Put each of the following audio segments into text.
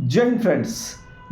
जय हिंद फ्रेंड्स।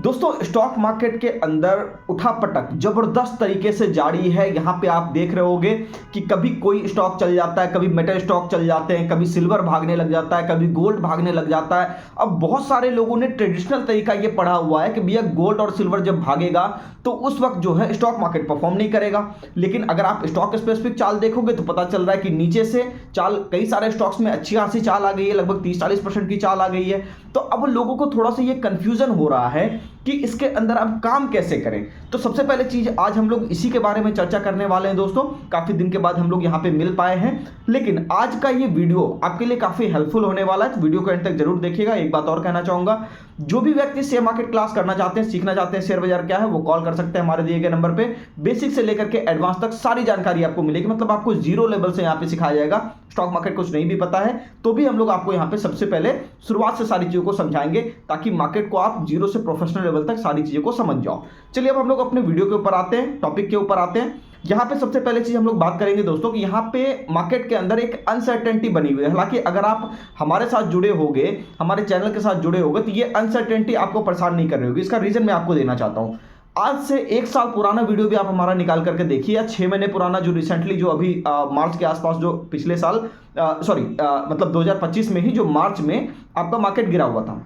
दोस्तों, stock market के अंदर उठापटक जबरदस्त तरीके से जारी है। यहाँ पे आप देख रहे होगे कि कभी कोई स्टॉक चल जाता है, कभी मेटल स्टॉक चल जाते हैं, कभी सिल्वर भागने लग जाता है, कभी गोल्ड भागने लग जाता है। अब बहुत सारे लोगों ने ट्रेडिशनल तरीका ये पढ़ा हुआ है कि भैया गोल्ड और सिल्वर जब भागेगा तो उस वक्त जो है स्टॉक मार्केट परफॉर्म नहीं करेगा। लेकिन अगर आप स्टॉक स्पेसिफिक चाल देखोगे तो पता चल रहा है कि नीचे से चाल कई सारे स्टॉक्स में अच्छी खासी चाल आ गई है, लगभग 30-40% की चाल आ गई है। तो अब लोगों को थोड़ा सा ये कंफ्यूजन हो रहा है कि इसके अंदर अब काम कैसे करें। तो सबसे पहले चीज आज हम लोग इसी के बारे में चर्चा करने वाले हैं। दोस्तों, काफी दिन के बाद हम लोग यहाँ पे मिल पाए हैं, लेकिन आज का ये वीडियो आपके लिए काफी हेल्पफुल होने वाला है। तो वीडियो को एंड तक जरूर देखिएगा। एक बात और कहना चाहूंगा, जो भी व्यक्ति शेयर मार्केट क्लास करना चाहते हैं, सीखना चाहते हैं शेयर बाजार क्या है, वो कॉल कर सकते हैं हमारे दिए गए नंबर पे। बेसिक से लेकर के एडवांस तक सारी जानकारी आपको मिलेगी। मतलब आपको जीरो लेवल से यहाँ पे सिखाया जाएगा। स्टॉक मार्केट कुछ नहीं भी पता है तो भी हम लोग आपको यहाँ पे सबसे पहले शुरुआत से सारी चीजों को समझाएंगे, ताकि मार्केट को आप जीरो से प्रोफेशनल लेवल तक सारी चीजों को समझ जाओ। चलिए अब हम लोग अपने वीडियो के ऊपर आते हैं, टॉपिक के ऊपर आते हैं। यहाँ पे सबसे पहले चीज हम लोग बात करेंगे दोस्तों कि यहाँ पे मार्केट के अंदर एक अनसर्टेनिटी बनी हुई है। हालांकि अगर आप हमारे साथ जुड़े होगे, हमारे चैनल के साथ जुड़े होगे, तो ये अनसर्टेनिटी आपको परेशान नहीं कर रही होगी। इसका रीजन मैं आपको देना चाहता हूँ। आज से 1 साल पुराना वीडियो भी आप हमारा निकाल करके देखिए, या 6 महीने पुराना जो रिसेंटली जो अभी मार्च के आसपास जो पिछले साल मतलब 2025 में ही जो मार्च में आपका मार्केट गिरा हुआ था,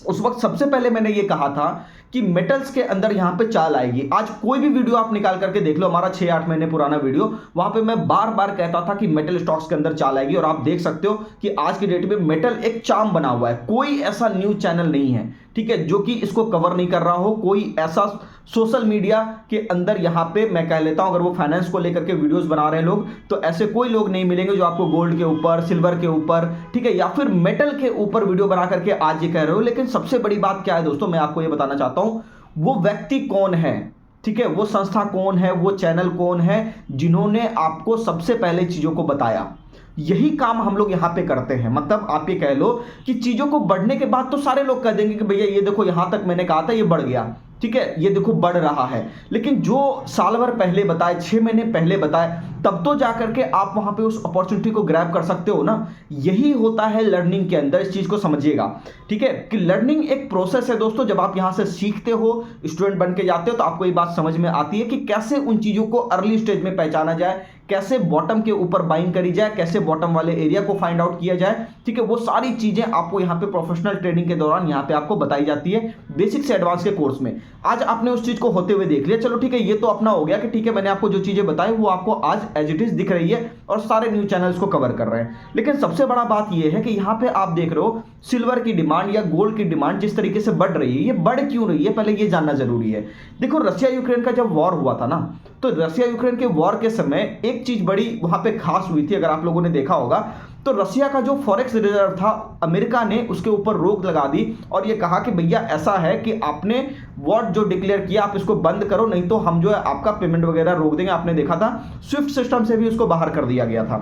उस वक्त सबसे पहले मैंने ये कहा था कि मेटल्स के अंदर यहां पे चाल आएगी। आज कोई भी वीडियो आप निकाल करके देख लो, हमारा 6-8 महीने पुराना वीडियो, वहां पे मैं बार बार कहता था कि मेटल स्टॉक्स के अंदर चाल आएगी। और आप देख सकते हो कि आज की डेट में मेटल एक चार्म बना हुआ है। कोई ऐसा न्यूज चैनल नहीं है, ठीक है, जो कि इसको कवर नहीं कर रहा हो। कोई ऐसा सोशल मीडिया के अंदर यहाँ पे मैं कह लेता हूं, अगर वो फाइनेंस को लेकर के वीडियोस बना रहे हैं लोग, तो ऐसे कोई लोग नहीं मिलेंगे जो आपको गोल्ड के ऊपर, सिल्वर के ऊपर, ठीक है, या फिर मेटल के ऊपर वीडियो बना करके आज ये कह रहे हो। लेकिन सबसे बड़ी बात क्या है दोस्तों, मैं आपको ये बताना चाहता हूं, वो व्यक्ति कौन है, ठीक है, वो संस्था कौन है, वो चैनल कौन है जिन्होंने आपको सबसे पहले चीजों को बताया। यही काम हम लोग यहां पे करते हैं। मतलब आप ये कह लो कि चीजों को बढ़ने के बाद तो सारे लोग कह देंगे कि भैया ये देखो, यहां तक मैंने कहा था ये बढ़ गया, ठीक है, ये देखो बढ़ रहा है। लेकिन जो साल भर पहले बताए, 6 महीने पहले बताए, तब तो जाकर के आप वहां पे उस अपॉर्चुनिटी को ग्रैब कर सकते हो ना। यही होता है लर्निंग के अंदर। इस चीज को समझिएगा, ठीक है, कि लर्निंग एक प्रोसेस है दोस्तों। जब आप यहां से सीखते हो, स्टूडेंट बन के जाते हो, तो आपको ये बात समझ में आती है कि कैसे उन चीजों को अर्ली स्टेज में पहचाना जाए, कैसे बॉटम के ऊपर बाइंग करी जाए, कैसे बॉटम वाले एरिया को फाइंड आउट किया जाए, ठीक है। वो सारी चीजें आपको यहाँ पे प्रोफेशनल ट्रेनिंग के दौरान यहाँ पे आपको बताई जाती है, बेसिक से एडवांस के कोर्स में। आज आपने उस चीज को होते हुए देख लिया, चलो ठीक है, ये तो अपना हो गया कि ठीक है, मैंने आपको जो चीजें बताई वो आपको आज एज इट इज दिख रही है और सारे न्यूज चैनल्स को कवर कर रहे हैं। लेकिन सबसे बड़ा बात यह है कि यहाँ पे आप देख रहे हो सिल्वर की डिमांड या गोल्ड की डिमांड जिस तरीके से बढ़ रही है, ये बढ़ क्यों रही है, पहले ये जानना जरूरी है। देखो, रशिया यूक्रेन का जब वॉर हुआ था ना, तो रशिया यूक्रेन के वॉर के समय एक चीज बड़ी वहां पे खास हुई थी। अगर आप लोगों ने देखा होगा तो रशिया का जो फॉरेक्स रिजर्व था, अमेरिका ने उसके ऊपर रोक लगा दी और ये कहा कि भैया ऐसा है कि आपने वॉर जो डिक्लेयर किया आप इसको बंद करो, नहीं तो हम जो है आपका पेमेंट वगैरह रोक देंगे। आपने देखा था स्विफ्ट सिस्टम से भी उसको बाहर कर दिया गया था।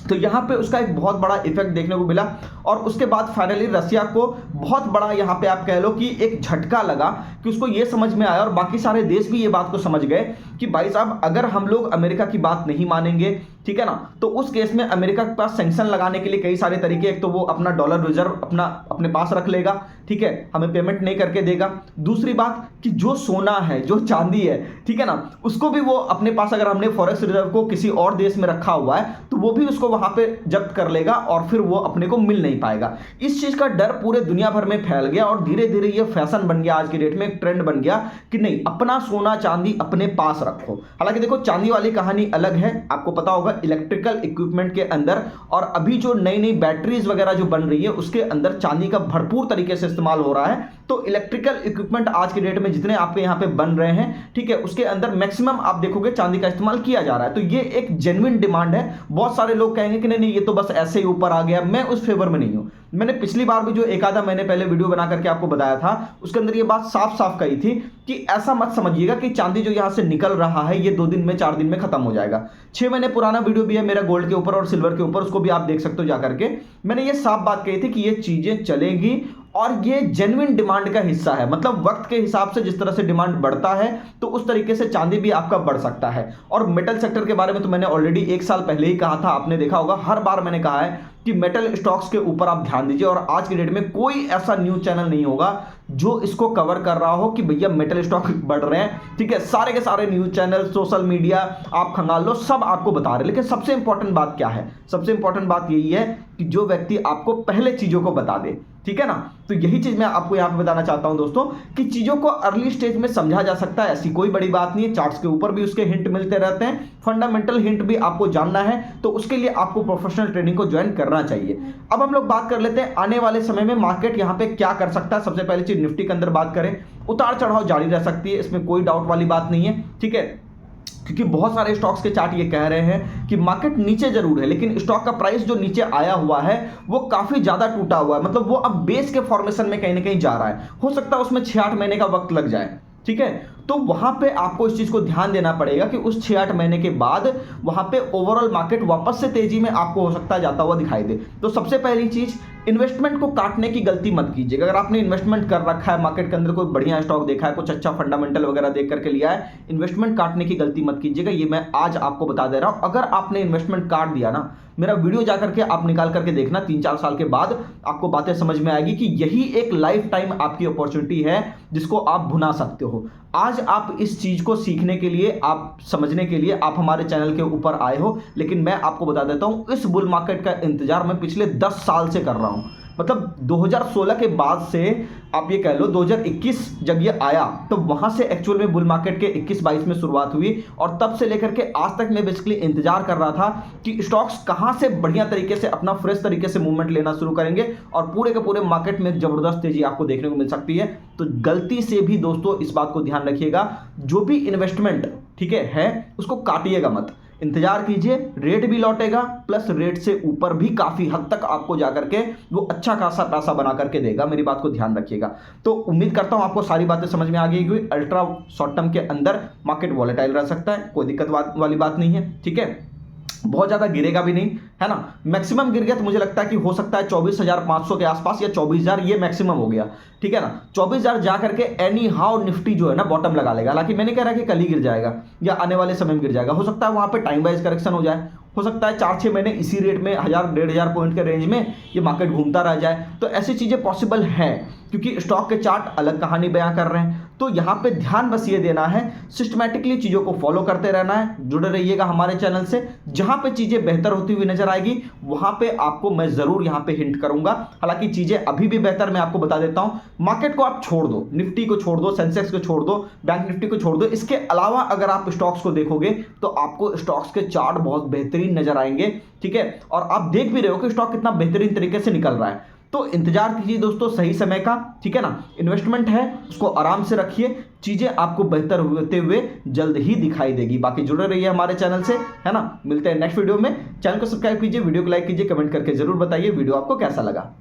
तो यहाँ पे उसका एक बहुत बड़ा इफेक्ट देखने को मिला और उसके बाद फाइनली रशिया को बहुत बड़ा यहाँ पे आप कह लो कि एक झटका लगा कि उसको ये समझ में आया, और बाकी सारे देश भी ये बात को समझ गए कि भाई साहब, अगर हम लोग अमेरिका की बात नहीं मानेंगे, ठीक है ना, तो उस केस में अमेरिका के पास सैंक्शन लगाने के लिए कई सारे तरीके। एक तो वो अपना डॉलर रिजर्व अपने पास रख लेगा, ठीक है, हमें पेमेंट नहीं करके देगा। दूसरी बात कि जो सोना है, जो चांदी है, ठीक है ना, उसको भी वो अपने पास, अगर हमने फॉरेक्स रिजर्व को किसी और देश में रखा हुआ है तो वो भी उसको वहां पे जब्त कर लेगा और फिर वो अपने को मिल नहीं पाएगा। इस चीज का डर पूरे दुनिया भर में फैल गया और धीरे धीरे ये फैशन बन गया, आज की डेट में एक ट्रेंड बन गया कि नहीं, अपना सोना चांदी अपने पास रखो। हालांकि देखो, चांदी वाली कहानी अलग है, आपको पता होगा इलेक्ट्रिकल इक्विपमेंट के अंदर, और अभी जो नई नई बैटरीज वगैरह जो बन रही है उसके अंदर चांदी का भरपूर तरीके से इस्तेमाल हो रहा है। तो इलेक्ट्रिकल इक्विपमेंट आज की डेट में जितने आपके यहाँ पे बन रहे हैं, ठीक है, उसके अंदर मैक्सिमम आप देखोगे चांदी का इस्तेमाल किया जा रहा है। तो ये एक जेन्युइन डिमांड है। बहुत सारे लोग कहेंगे कि नहीं ये तो बस ऐसे ही ऊपर आ गया, मैं उस फेवर में नहीं हूं। मैंने पिछली बार भी जो एक आधा महीने पहले वीडियो बना करके आपको बताया था, उसके अंदर ये बात साफ साफ कही थी कि ऐसा मत समझिएगा कि चांदी जो यहां से निकल रहा है ये 2 दिन में 4 दिन में खत्म हो जाएगा। 6 महीने पुराना वीडियो भी है मेरा गोल्ड के ऊपर और सिल्वर के ऊपर, उसको भी आप देख सकते हो जाकर के। मैंने ये साफ बात कही थी कि ये चीजें चलेंगी और ये जेन्युइन डिमांड का हिस्सा है। मतलब वक्त के हिसाब से जिस तरह से डिमांड बढ़ता है तो उस तरीके से चांदी भी आपका बढ़ सकता है। और मेटल सेक्टर के बारे में तो मैंने ऑलरेडी 1 साल पहले ही कहा था, आपने देखा होगा, हर बार मैंने कहा है कि मेटल स्टॉक्स के ऊपर आप ध्यान दीजिए। और आज की डेट में कोई ऐसा न्यूज चैनल नहीं होगा जो इसको कवर कर रहा हो कि भैया मेटल स्टॉक बढ़ रहे हैं, ठीक है, सारे के सारे न्यूज चैनल, सोशल मीडिया आप खंगाल लो, सब आपको बता रहे हैं। लेकिन सबसे इंपॉर्टेंट बात क्या है? सबसे इंपॉर्टेंट बात यही है कि जो व्यक्ति आपको पहले चीजों को बता दे, ठीक है ना। तो यही चीज मैं आपको यहां पे बताना चाहता हूं दोस्तों कि चीजों को अर्ली स्टेज में समझा जा सकता है, ऐसी कोई बड़ी बात नहीं है। चार्ट्स के ऊपर भी उसके हिंट मिलते रहते हैं, फंडामेंटल हिंट भी आपको जानना है तो उसके लिए आपको प्रोफेशनल ट्रेडिंग को ज्वाइन करना चाहिए। अब हम लोग बात कर लेते हैं आने वाले समय में मार्केट यहां पे क्या कर सकता है। सबसे पहली चीज, निफ्टी के अंदर बात करें, उतार चढ़ाव जारी रह सकती है, इसमें कोई डाउट वाली बात नहीं है, ठीक है। क्योंकि बहुत सारे स्टॉक्स के चार्ट ये कह रहे हैं कि मार्केट नीचे जरूर है लेकिन स्टॉक का प्राइस जो नीचे आया हुआ है वो काफी ज्यादा टूटा हुआ है, मतलब वो अब बेस के फॉर्मेशन में कहीं ना कहीं जा रहा है। हो सकता है उसमें 6-8 महीने का वक्त लग जाए, ठीक है। तो वहां पे आपको इस चीज को ध्यान देना पड़ेगा कि उस 6-8 महीने के बाद वहां पे ओवरऑल मार्केट वापस से तेजी में आपको हो सकता है जाता हुआ दिखाई दे। तो सबसे पहली चीज, इन्वेस्टमेंट को काटने की गलती मत कीजिएगा। अगर आपने इन्वेस्टमेंट कर रखा है, मार्केट के अंदर कोई बढ़िया स्टॉक देखा है, कुछ अच्छा फंडामेंटल वगैरह देख करके लिया है, इन्वेस्टमेंट काटने की गलती मत कीजिएगा। ये मैं आज आपको बता दे रहा हूं। अगर आपने इन्वेस्टमेंट काट दिया ना, मेरा वीडियो जाकर के आप निकाल करके देखना, 3-4 साल के बाद आपको बातें समझ में आएगी कि यही एक लाइफ टाइम आपकी अपॉर्चुनिटी है जिसको आप भुना सकते हो। आज आप इस चीज को सीखने के लिए, आप समझने के लिए आप हमारे चैनल के ऊपर आए हो, लेकिन मैं आपको बता देता हूं इस बुल मार्केट का इंतजार मैं पिछले 10 साल से कर रहा हूं। मतलब 2016 के बाद से आप ये कह लो 2021 जब ये आया तो वहां से एक्चुअल में बुल मार्केट के 21-22 में शुरुआत हुई और तब से लेकर के आज तक मैं बेसिकली इंतजार कर रहा था कि स्टॉक्स कहां से बढ़िया तरीके से अपना फ्रेश तरीके से मूवमेंट लेना शुरू करेंगे और पूरे के पूरे मार्केट में जबरदस्त तेजी आपको देखने को मिल सकती है। तो गलती से भी दोस्तों इस बात को ध्यान रखिएगा, जो भी इन्वेस्टमेंट ठीक है उसको काटिएगा मत, इंतजार कीजिए, रेट भी लौटेगा, प्लस रेट से ऊपर भी काफी हद तक आपको जाकर के वो अच्छा खासा पैसा बना करके देगा। मेरी बात को ध्यान रखिएगा। तो उम्मीद करता हूं आपको सारी बातें समझ में आ गई होगी। अल्ट्रा शॉर्ट टर्म के अंदर मार्केट वॉलेटाइल रह सकता है, कोई दिक्कत वाली बात नहीं है, ठीक है। बहुत ज्यादा गिरेगा भी नहीं, है ना। मैक्सिमम गिर गया तो मुझे लगता है कि हो सकता है 24,500 के आसपास या 24,000, ये मैक्सिमम हो गया, ठीक है ना। 24,000 जा करके एनी हाउ निफ्टी जो है ना बॉटम लगा लेगा। हालांकि मैंने कह रहा कि कल ही गिर जाएगा या आने वाले समय में गिर जाएगा, हो सकता है वहां पे टाइम वाइज करेक्शन हो जाए, हो सकता है 4-6 महीने इसी रेट में 1,000-1,500 पॉइंट के रेंज में ये मार्केट घूमता रह जाए। तो ऐसी चीजें पॉसिबल है क्योंकि स्टॉक के चार्ट अलग कहानी बयां कर रहे हैं। तो यहाँ पे ध्यान बस ये देना है, सिस्टमैटिकली चीजों को फॉलो करते रहना है, जुड़े रहिएगा हमारे चैनल से। जहां पे चीजें बेहतर होती हुई नजर आएगी वहां पे आपको मैं जरूर यहाँ पे हिंट करूंगा। हालांकि चीजें अभी भी बेहतर मैं आपको बता देता हूं। मार्केट को आप छोड़ दो, निफ्टी को छोड़ दो, सेंसेक्स को छोड़ दो, बैंक निफ्टी को छोड़ दो, इसके अलावा अगर आप स्टॉक्स को देखोगे तो आपको स्टॉक्स के चार्ट बहुत बेहतरीन नजर आएंगे, ठीक है। और आप देख भी रहे हो कि स्टॉक कितना बेहतरीन तरीके से निकल रहा है। तो इंतजार कीजिए दोस्तों सही समय का, ठीक है ना। इन्वेस्टमेंट है उसको आराम से रखिए, चीजें आपको बेहतर होते हुए जल्द ही दिखाई देगी। बाकी जुड़े रहिए हमारे चैनल से, है ना। मिलते हैं नेक्स्ट वीडियो में। चैनल को सब्सक्राइब कीजिए, वीडियो को लाइक कीजिए, कमेंट करके जरूर बताइए वीडियो आपको कैसा लगा।